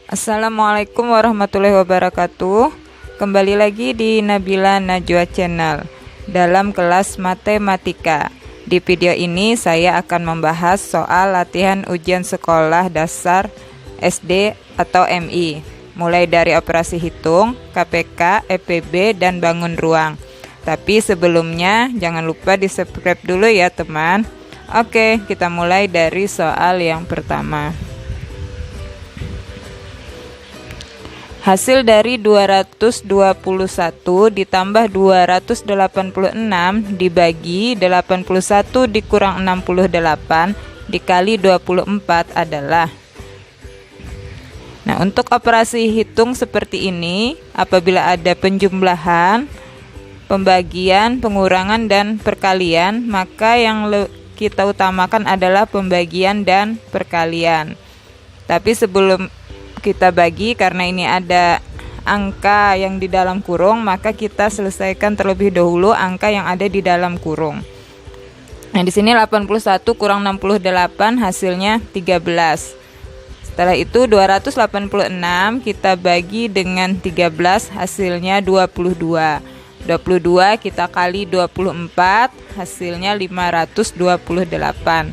Assalamualaikum warahmatullahi wabarakatuh. Kembali lagi di Nabila Najwa Channel dalam kelas matematika. Di video ini saya akan membahas soal latihan ujian sekolah dasar SD atau MI, mulai dari operasi hitung, KPK, EPB, dan bangun ruang. Tapi sebelumnya jangan lupa di subscribe dulu ya teman. Oke, kita mulai dari soal yang pertama. Hasil dari 221 ditambah 286 dibagi 81 dikurang 68 dikali 24 adalah. Nah, untuk operasi hitung seperti ini, apabila ada penjumlahan, pembagian, pengurangan, dan perkalian, maka yang kita utamakan adalah pembagian dan perkalian. Tapi sebelum kita bagi, karena ini ada angka yang di dalam kurung, maka kita selesaikan terlebih dahulu angka yang ada di dalam kurung. Nah, di sini 81 kurang 68 hasilnya 13. Setelah itu 286 kita bagi dengan 13 hasilnya 22. 22 kita kali 24 hasilnya 528.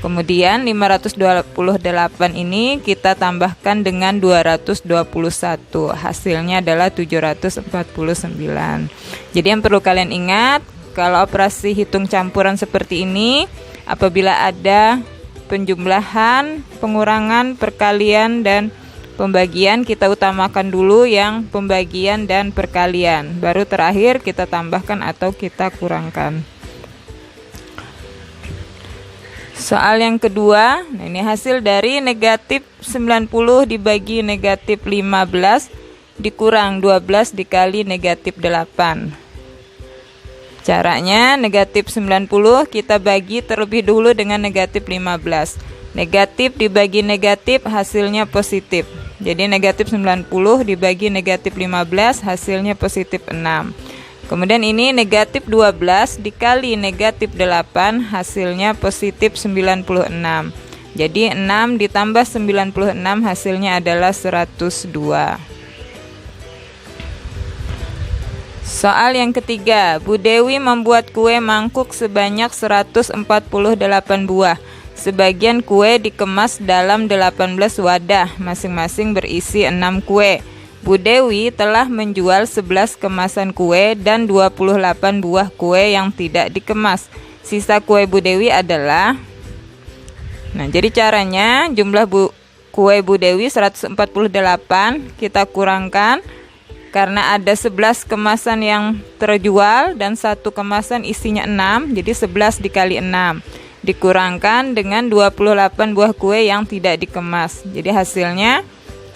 Kemudian 528 ini kita tambahkan dengan 221, hasilnya adalah 749. Jadi yang perlu kalian ingat, kalau operasi hitung campuran seperti ini, apabila ada penjumlahan, pengurangan, perkalian, dan pembagian, kita utamakan dulu yang pembagian dan perkalian, baru terakhir kita tambahkan atau kita kurangkan. Soal yang kedua, nah ini hasil dari negatif 90 dibagi negatif 15 dikurang 12 dikali negatif 8. Caranya, negatif 90 kita bagi terlebih dulu dengan negatif 15. Negatif dibagi negatif hasilnya positif. Jadi negatif 90 dibagi negatif 15 hasilnya positif 6. Kemudian ini negatif 12 dikali negatif 8 hasilnya positif 96. Jadi 6 ditambah 96 hasilnya adalah 102. Soal yang ketiga, Bu Dewi membuat kue mangkuk sebanyak 148 buah. Sebagian kue dikemas dalam 18 wadah, masing-masing berisi 6 kue. Bu Dewi telah menjual 11 kemasan kue dan 28 buah kue yang tidak dikemas. Sisa kue Bu Dewi adalah, nah jadi caranya, jumlah kue Bu Dewi 148, kita kurangkan karena ada 11 kemasan yang terjual dan 1 kemasan isinya 6, jadi 11 dikali 6 dikurangkan dengan 28 buah kue yang tidak dikemas. Jadi hasilnya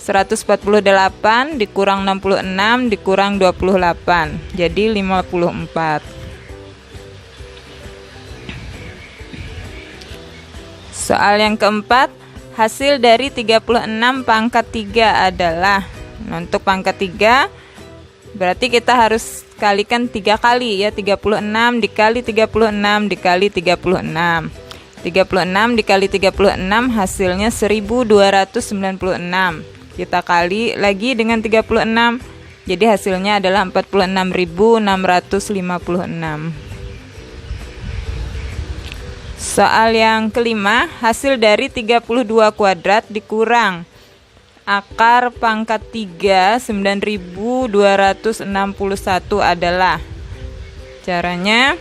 148 dikurang 66 dikurang 28, jadi 54. Soal yang keempat, hasil dari 36 pangkat 3 adalah, nah, untuk pangkat 3 berarti kita harus kalikan 3 kali ya, 36 dikali 36 dikali 36. 36 dikali 36 hasilnya 1296. Kita kali lagi dengan 36, jadi hasilnya adalah 46.656. Soal yang kelima, hasil dari 32 kuadrat dikurang akar pangkat 3 9.261 adalah. Caranya,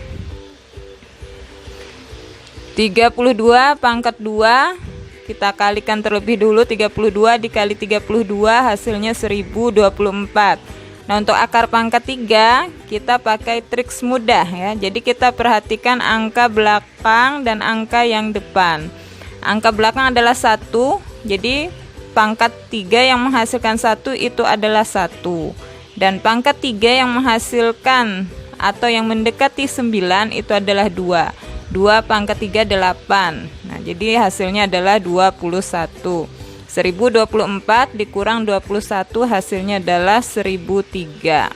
32 pangkat 2 kita kalikan terlebih dulu, 32 dikali 32 hasilnya 1024. Nah, untuk akar pangkat 3 kita pakai triks mudah ya. Jadi kita perhatikan angka belakang dan angka yang depan. Angka belakang adalah 1, jadi pangkat 3 yang menghasilkan 1 itu adalah 1. Dan pangkat 3 yang menghasilkan atau yang mendekati 9 itu adalah 2. 2 pangkat 3 8. Nah, jadi hasilnya adalah 21. 1024 dikurang 21 hasilnya adalah 1003.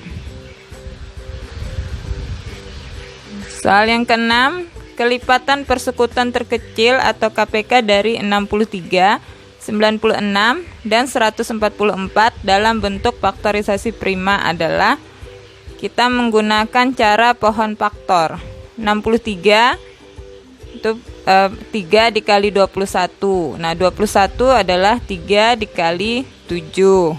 Soal yang keenam, kelipatan persekutuan terkecil atau KPK dari 63 96, dan 144 dalam bentuk faktorisasi prima adalah kita menggunakan cara pohon faktor. 63 itu 3 dikali 21. Nah, 21 adalah 3 dikali 7.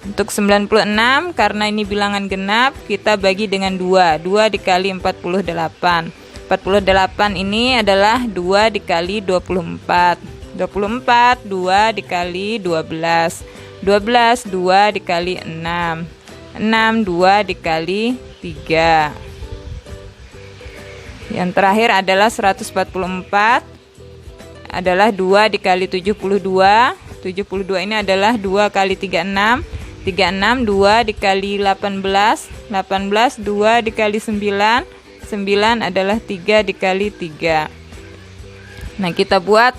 Untuk 96, karena ini bilangan genap, kita bagi dengan 2. 2 dikali 48. 48 ini adalah 2 dikali 24. 24, 2 dikali 12. 12, 2 dikali 6. 6, 2 dikali 3. Yang terakhir adalah 144 adalah 2 dikali 72. 72 ini adalah 2 kali 36. 36, 2 dikali 18. 18, 2 dikali 9. 9 adalah 3 dikali 3. Nah, kita buat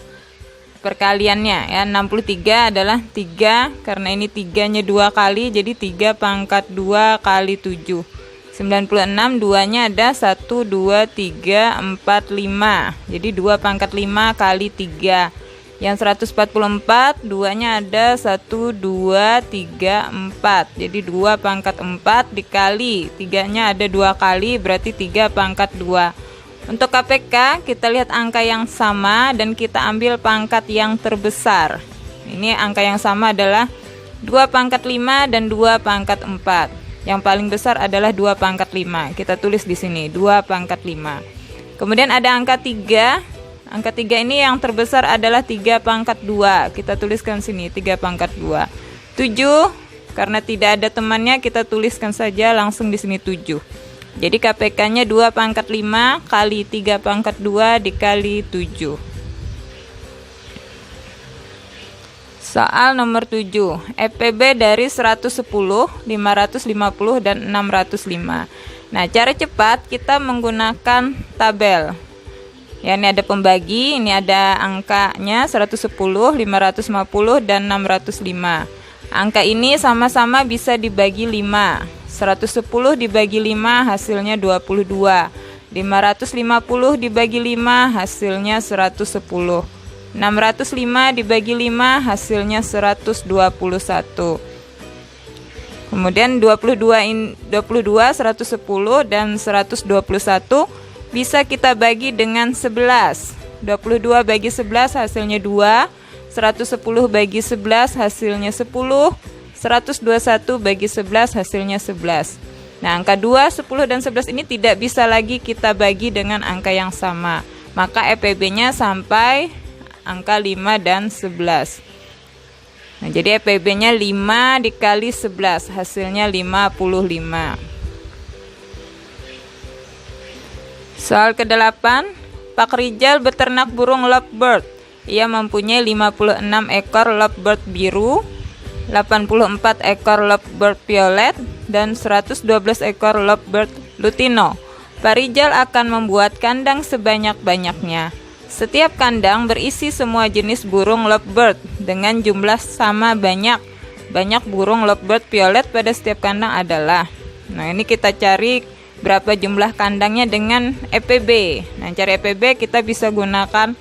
perkaliannya ya. 63 adalah 3, karena ini 3-nya 2 kali, jadi 3 pangkat 2 kali 7. 96, 2-nya ada 1, 2, 3, 4, 5. Jadi 2 pangkat 5 kali 3. Yang 144, 2-nya ada 1, 2, 3, 4. Jadi 2 pangkat 4 dikali 3-nya ada 2 kali, berarti 3 pangkat 2. Untuk KPK, kita lihat angka yang sama dan kita ambil pangkat yang terbesar. Ini angka yang sama adalah 2 pangkat 5 dan 2 pangkat 4. Yang paling besar adalah 2 pangkat 5. Kita tulis di sini, 2 pangkat 5. Kemudian ada angka 3. Angka 3 ini yang terbesar adalah 3 pangkat 2. Kita tuliskan sini, 3 pangkat 2. 7, karena tidak ada temannya, kita tuliskan saja langsung di sini 7. Jadi KPK-nya 2 pangkat 5 kali 3 pangkat 2 dikali 7. Soal nomor 7. EPB dari 110, 550, dan 605. Nah, cara cepat kita menggunakan tabel. Ya, ini ada pembagi, ini ada angkanya 110, 550, dan 605. Angka ini sama-sama bisa dibagi 5. 110 dibagi 5 hasilnya 22. 550 dibagi 5 hasilnya 110. 605 dibagi 5 hasilnya 121. Kemudian 22, 110 dan 121 bisa kita bagi dengan 11. 22 bagi 11 hasilnya 2. 110 bagi 11 hasilnya 10. 121 bagi 11 hasilnya 11. Nah, angka 2, 10, dan 11 ini tidak bisa lagi kita bagi dengan angka yang sama. Maka EPB-nya sampai angka 5 dan 11. Nah, jadi EPB-nya 5 dikali 11, hasilnya 55. Soal ke-8, Pak Rijal beternak burung lovebird. Ia mempunyai 56 ekor lovebird biru, 84 ekor lovebird violet, dan 112 ekor lovebird lutino. Pak Rijal akan membuat kandang sebanyak-banyaknya. Setiap kandang berisi semua jenis burung lovebird dengan jumlah sama banyak. Banyak burung lovebird violet pada setiap kandang adalah. Nah, ini kita cari berapa jumlah kandangnya dengan EPB. Nah, cari EPB kita bisa gunakan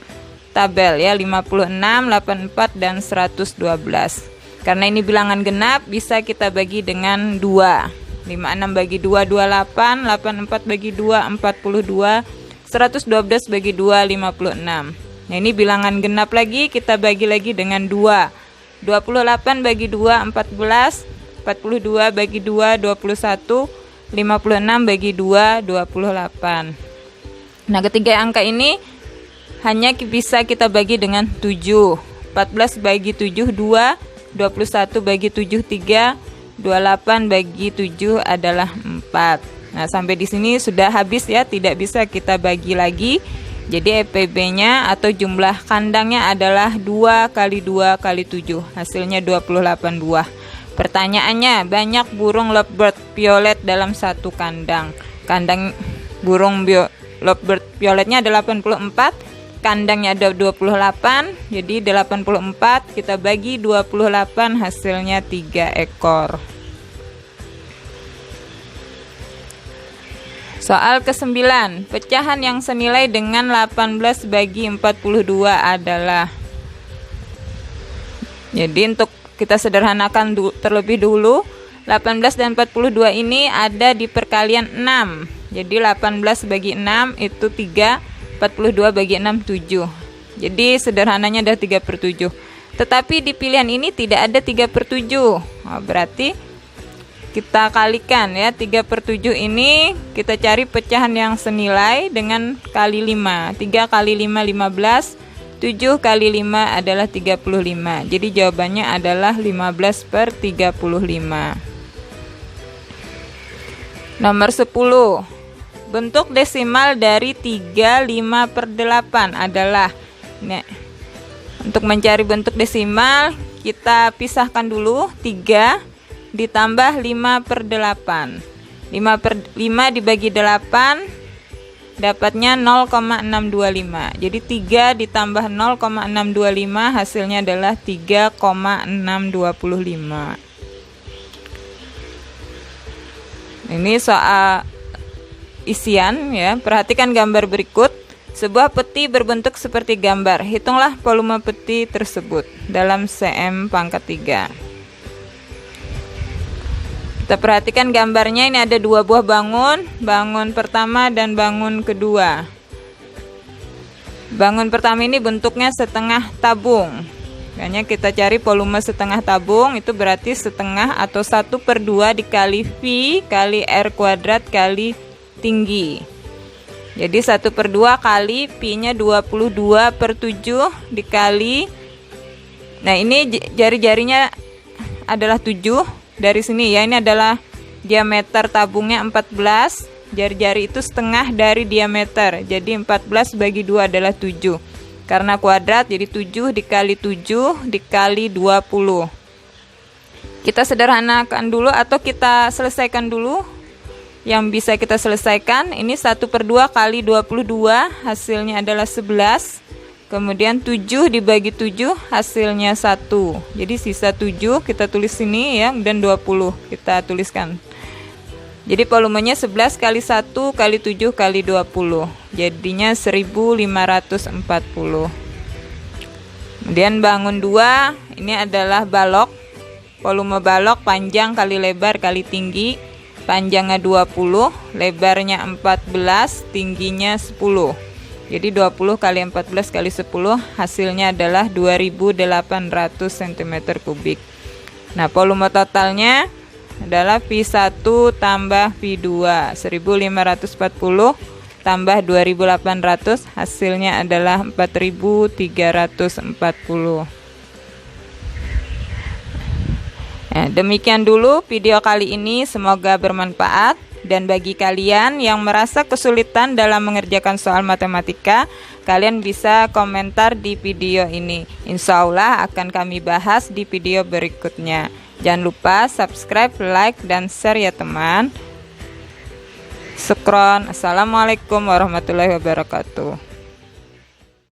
tabel ya, 56, 84, dan 112. Karena ini bilangan genap, bisa kita bagi dengan 2. 56 bagi 2, 28. 84 bagi 2, 42. 112 bagi 2, 56. Nah, ini bilangan genap lagi, kita bagi lagi dengan 2. 28 bagi 2, 14. 42 bagi 2, 21. 56 bagi 2, 28. Nah, ketiga angka ini hanya bisa kita bagi dengan 7. 14 bagi 7, 2. 21 bagi 7, 3. 28 bagi 7 adalah 4. Nah, sampai di sini sudah habis ya, tidak bisa kita bagi lagi. Jadi EPB-nya atau jumlah kandangnya adalah 2 kali 2 kali 7. Hasilnya 28 buah. Pertanyaannya, banyak burung lovebird violet dalam satu kandang. Kandang burung lovebird violetnya ada 84. Kandangnya ada 28, jadi 84 kita bagi 28 hasilnya 3 ekor. Soal ke-9, pecahan yang senilai dengan 18 bagi 42 adalah. Jadi untuk kita sederhanakan terlebih dulu, 18 dan 42 ini ada di perkalian 6. Jadi 18 bagi 6 itu 3, 42 bagi 6 7. Jadi sederhananya ada 3/7. Tetapi di pilihan ini tidak ada 3/7. Berarti kita kalikan ya, 3/7 ini kita cari pecahan yang senilai dengan kali 5. 3 kali 5 15, 7 kali 5 adalah 35. Jadi jawabannya adalah 15/35. Nomor 10. Bentuk desimal dari 35/8 adalah untuk mencari bentuk desimal kita pisahkan dulu. 3 ditambah 5/8. 5 dibagi 8 dapatnya 0,625. Jadi 3 ditambah 0,625 hasilnya adalah 3,625. Ini soal isian ya. Perhatikan gambar berikut. Sebuah peti berbentuk seperti gambar. Hitunglah volume peti tersebut dalam cm pangkat 3. Kita perhatikan gambarnya, ini ada 2 buah bangun. Bangun pertama dan bangun kedua. Bangun pertama ini bentuknya setengah tabung. Makanya kita cari volume setengah tabung, itu berarti setengah atau 1/2 dikali V kali R kuadrat kali tinggi. Jadi 1/2 kali Pi-nya 22/7 dikali. Nah ini jari-jarinya adalah 7. Dari sini ya, ini adalah diameter tabungnya 14. Jari-jari itu setengah dari diameter. Jadi 14 bagi 2 adalah 7. Karena kuadrat jadi 7 dikali 7 dikali 20. Kita sederhanakan dulu atau kita selesaikan dulu. Yang bisa kita selesaikan, ini 1/2 kali 22 hasilnya adalah 11. Kemudian 7 dibagi 7 hasilnya 1. Jadi sisa 7 kita tulis sini ya, dan 20 kita tuliskan. Jadi volumenya 11 kali 1 kali 7 kali 20. Jadinya 1540. Kemudian bangun 2, ini adalah balok. Volume balok panjang kali lebar kali tinggi. Panjangnya 20, lebarnya 14, tingginya 10. Jadi 20 kali 14 kali 10 hasilnya adalah 2800 cm3. Nah, volume totalnya adalah V1 tambah V2. 1540 tambah 2800 hasilnya adalah 4340. Nah, demikian dulu video kali ini, semoga bermanfaat. Dan bagi kalian yang merasa kesulitan dalam mengerjakan soal matematika, kalian bisa komentar di video ini. Insya Allah akan kami bahas di video berikutnya. Jangan lupa subscribe, like, dan share ya teman. Syukron. Assalamualaikum warahmatullahi wabarakatuh.